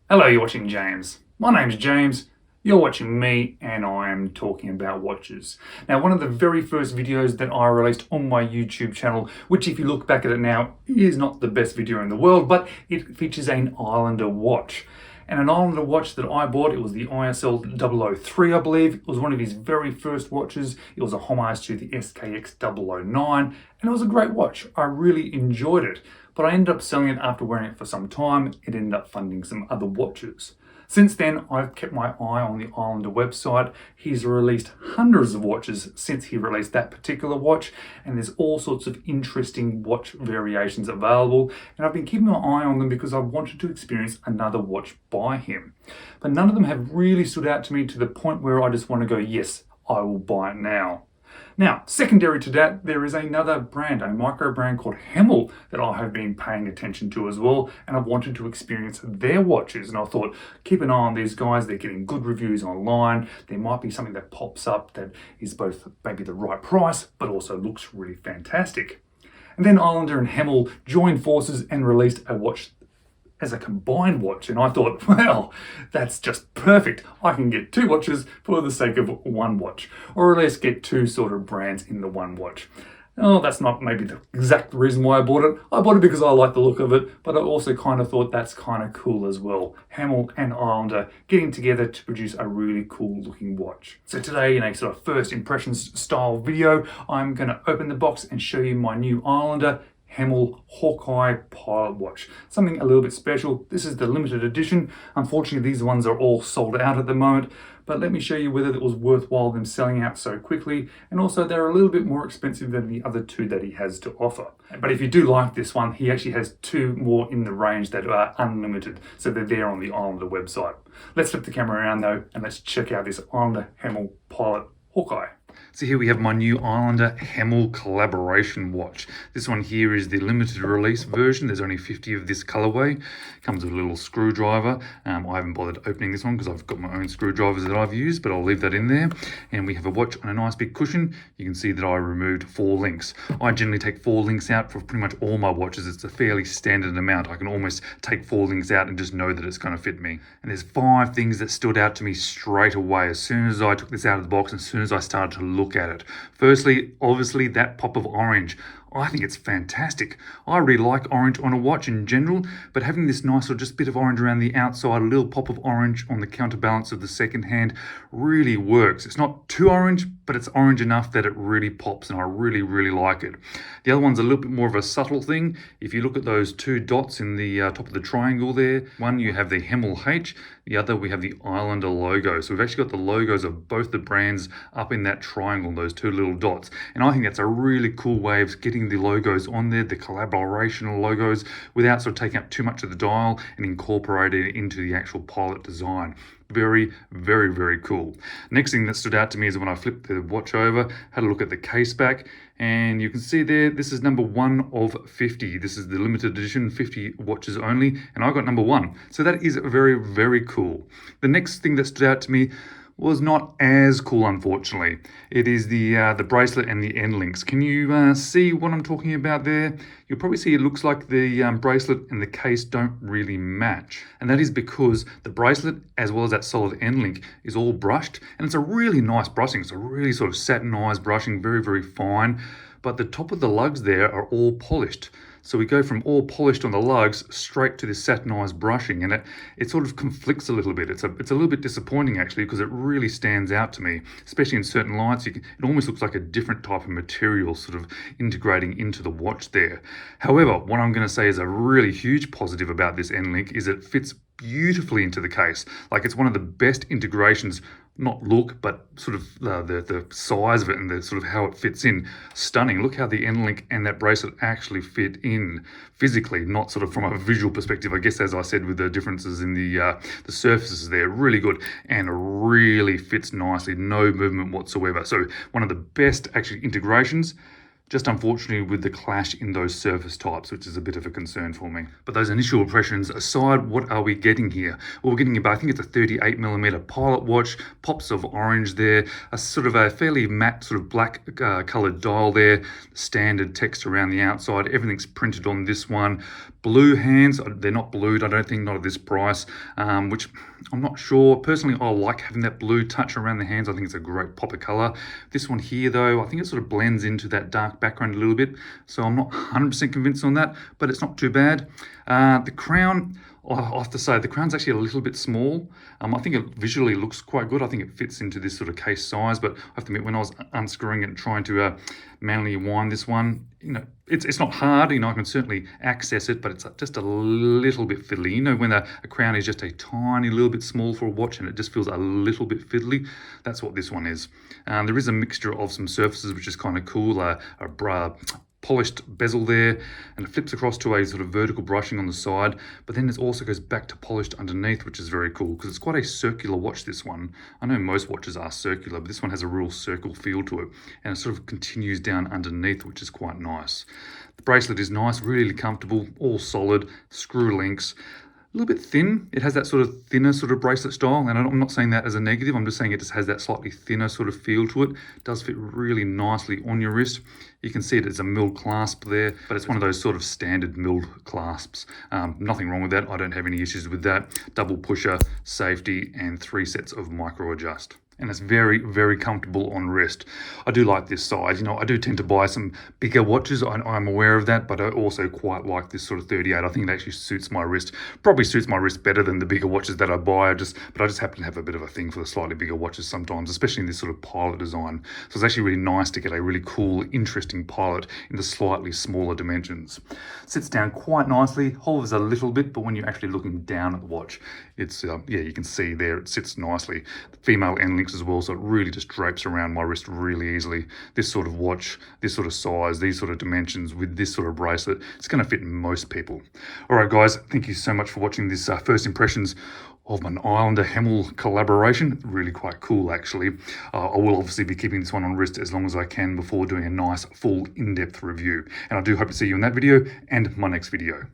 Hello, you're watching James. My name's James, you're watching me, and I'm talking about watches. Now, one of the very first videos that I released on my YouTube channel, which if you look back at it now, is not the best video in the world, but it features an Islander watch. And an Islander watch that I bought, it was the ISL 003, I believe. It was one of his very first watches. It was a homage to the SKX 009, and it was a great watch. I really enjoyed it. But I ended up selling it after wearing it for some time. It ended up funding some other watches. Since then, I've kept my eye on the Islander website. He's released hundreds of watches since he released that particular watch, and there's all sorts of interesting watch variations available. And I've been keeping my eye on them because I wanted to experience another watch by him. But none of them have really stood out to me to the point where I just want to go, yes, I will buy it now. Now, secondary to that, there is another brand, a micro brand called Hemel, that I have been paying attention to as well, and I've wanted to experience their watches. And I thought, keep an eye on these guys, they're getting good reviews online. There might be something that pops up that is both maybe the right price, but also looks really fantastic. And then Islander and Hemel joined forces and released a watch as a combined watch, and I thought, well, that's just perfect. I can get two watches for the sake of one watch, or at least get two sort of brands in the one watch. Oh, that's not maybe the exact reason why I bought it. I bought it because I like the look of it, but I also kind of thought that's kind of cool as well. Hemel and Islander getting together to produce a really cool looking watch. So today, in a sort of first impressions style video, I'm going to open the box and show you my new Islander Hemel Hawkeye Pilot Watch. Something a little bit special. This is the limited edition. Unfortunately, these ones are all sold out at the moment, but let me show you whether it was worthwhile them selling out so quickly, and also they're a little bit more expensive than the other two that he has to offer. But if you do like this one, he actually has two more in the range that are unlimited, so they're there on the Islander website. Let's flip the camera around though, and let's check out this Islander Hemel Pilot Hawkeye. So here we have my new Islander Hemel collaboration watch. This one here is the limited release version. There's only 50 of this colorway. Comes with a little screwdriver. I haven't bothered opening this one because I've got my own screwdrivers that I've used, but I'll leave that in there. And we have a watch on a nice big cushion. You can see that I removed 4 links. I generally take 4 links out for pretty much all my watches. It's a fairly standard amount. I can almost take 4 links out and just know that it's going to fit me. And there's 5 things that stood out to me straight away as soon as I took this out of the box, and as soon as I started to look at it. Firstly, obviously that pop of orange. I think it's fantastic. I really like orange on a watch in general, but having this nice little just bit of orange around the outside, a little pop of orange on the counterbalance of the second hand really works. It's not too orange, but it's orange enough that it really pops, and I really, really like it. The other one's a little bit more of a subtle thing. If you look at those 2 dots in the top of the triangle there, one you have the Hemel H, the other we have the Islander logo. So we've actually got the logos of both the brands up in that triangle, those 2 little dots. And I think that's a really cool way of getting the logos on there, the collaboration logos, without sort of taking up too much of the dial and incorporating it into the actual Pilot design. Very, very, very cool. Next thing that stood out to me is when I flipped the watch over, had a look at the case back, and you can see there, this is number 1 of 50. This is the limited edition, 50 watches only, and I got number 1. So that is very, very cool. The next thing that stood out to me was not as cool, unfortunately. It is the bracelet and the end links. Can you see what I'm talking about there? You'll probably see it looks like the bracelet and the case don't really match. And that is because the bracelet, as well as that solid end link, is all brushed. And it's a really nice brushing. It's a really sort of satinized brushing, very, very fine. But the top of the lugs there are all polished. So we go from all polished on the lugs straight to this satinized brushing, and it sort of conflicts a little bit. It's a little bit disappointing actually, because it really stands out to me, especially in certain lights. It almost looks like a different type of material sort of integrating into the watch there. However, what I'm going to say is a really huge positive about this end link is it fits beautifully into the case. Like, it's one of the best integrations, not look, but sort of the size of it and the sort of how it fits in. Stunning. Look how the end link and that bracelet actually fit in physically, not sort of from a visual perspective, I guess, as I said, with the differences in the surfaces there. Really good, and really fits nicely. No movement whatsoever. So one of the best actually integrations. Just unfortunately with the clash in those surface types, which is a bit of a concern for me. But those initial impressions aside, what are we getting here? Well, we're getting about, I think it's a 38mm Pilot watch, pops of orange there, a sort of a fairly matte sort of black coloured dial there, standard text around the outside, everything's printed on this one. Blue hands, they're not blued, I don't think, not at this price, which I'm not sure. Personally, I like having that blue touch around the hands. I think it's a great pop of colour. This one here though, I think it sort of blends into that dark background a little bit, so I'm not 100% convinced on that, but it's not too bad. The crown, I have to say, the crown's actually a little bit small. I think it visually looks quite good. I think it fits into this sort of case size, but I have to admit, when I was unscrewing it and trying to manually wind this one, it's not hard. I can certainly access it, but it's just a little bit fiddly. When a crown is just a tiny little bit small for a watch and it just feels a little bit fiddly, that's what this one is. There is a mixture of some surfaces, which is kind of cool. A polished bezel there, and it flips across to a sort of vertical brushing on the side, but then it also goes back to polished underneath, which is very cool because it's quite a circular watch, this one. I know most watches are circular, but this one has a real circle feel to it, and it sort of continues down underneath, which is quite nice. The bracelet is nice, really comfortable, all solid, screw links. A little bit thin. It has that sort of thinner sort of bracelet style, and I'm not saying that as a negative, I'm just saying it just has that slightly thinner sort of feel to it. It does fit really nicely on your wrist. You can see it as a milled clasp there, but it's one of those sort of standard milled clasps. Nothing wrong with that. I don't have any issues with that. Double pusher, safety, and 3 sets of micro adjust. And it's very, very comfortable on wrist. I do like this size. I do tend to buy some bigger watches. I'm aware of that, but I also quite like this sort of 38. I think it actually suits my wrist. Probably suits my wrist better than the bigger watches that I buy. But I just happen to have a bit of a thing for the slightly bigger watches sometimes, especially in this sort of Pilot design. So it's actually really nice to get a really cool, interesting Pilot in the slightly smaller dimensions. Sits down quite nicely, hovers a little bit, but when you're actually looking down at the watch, it's, yeah, you can see there it sits nicely. The female end link as well, so it really just drapes around my wrist really easily. This sort of watch, this sort of size, these sort of dimensions with this sort of bracelet, it's going to fit most people. All right, guys, thank you so much for watching this first impressions of an Islander Hemel collaboration. Really quite cool, actually. I will obviously be keeping this one on wrist as long as I can before doing a nice full in-depth review. And I do hope to see you in that video and my next video.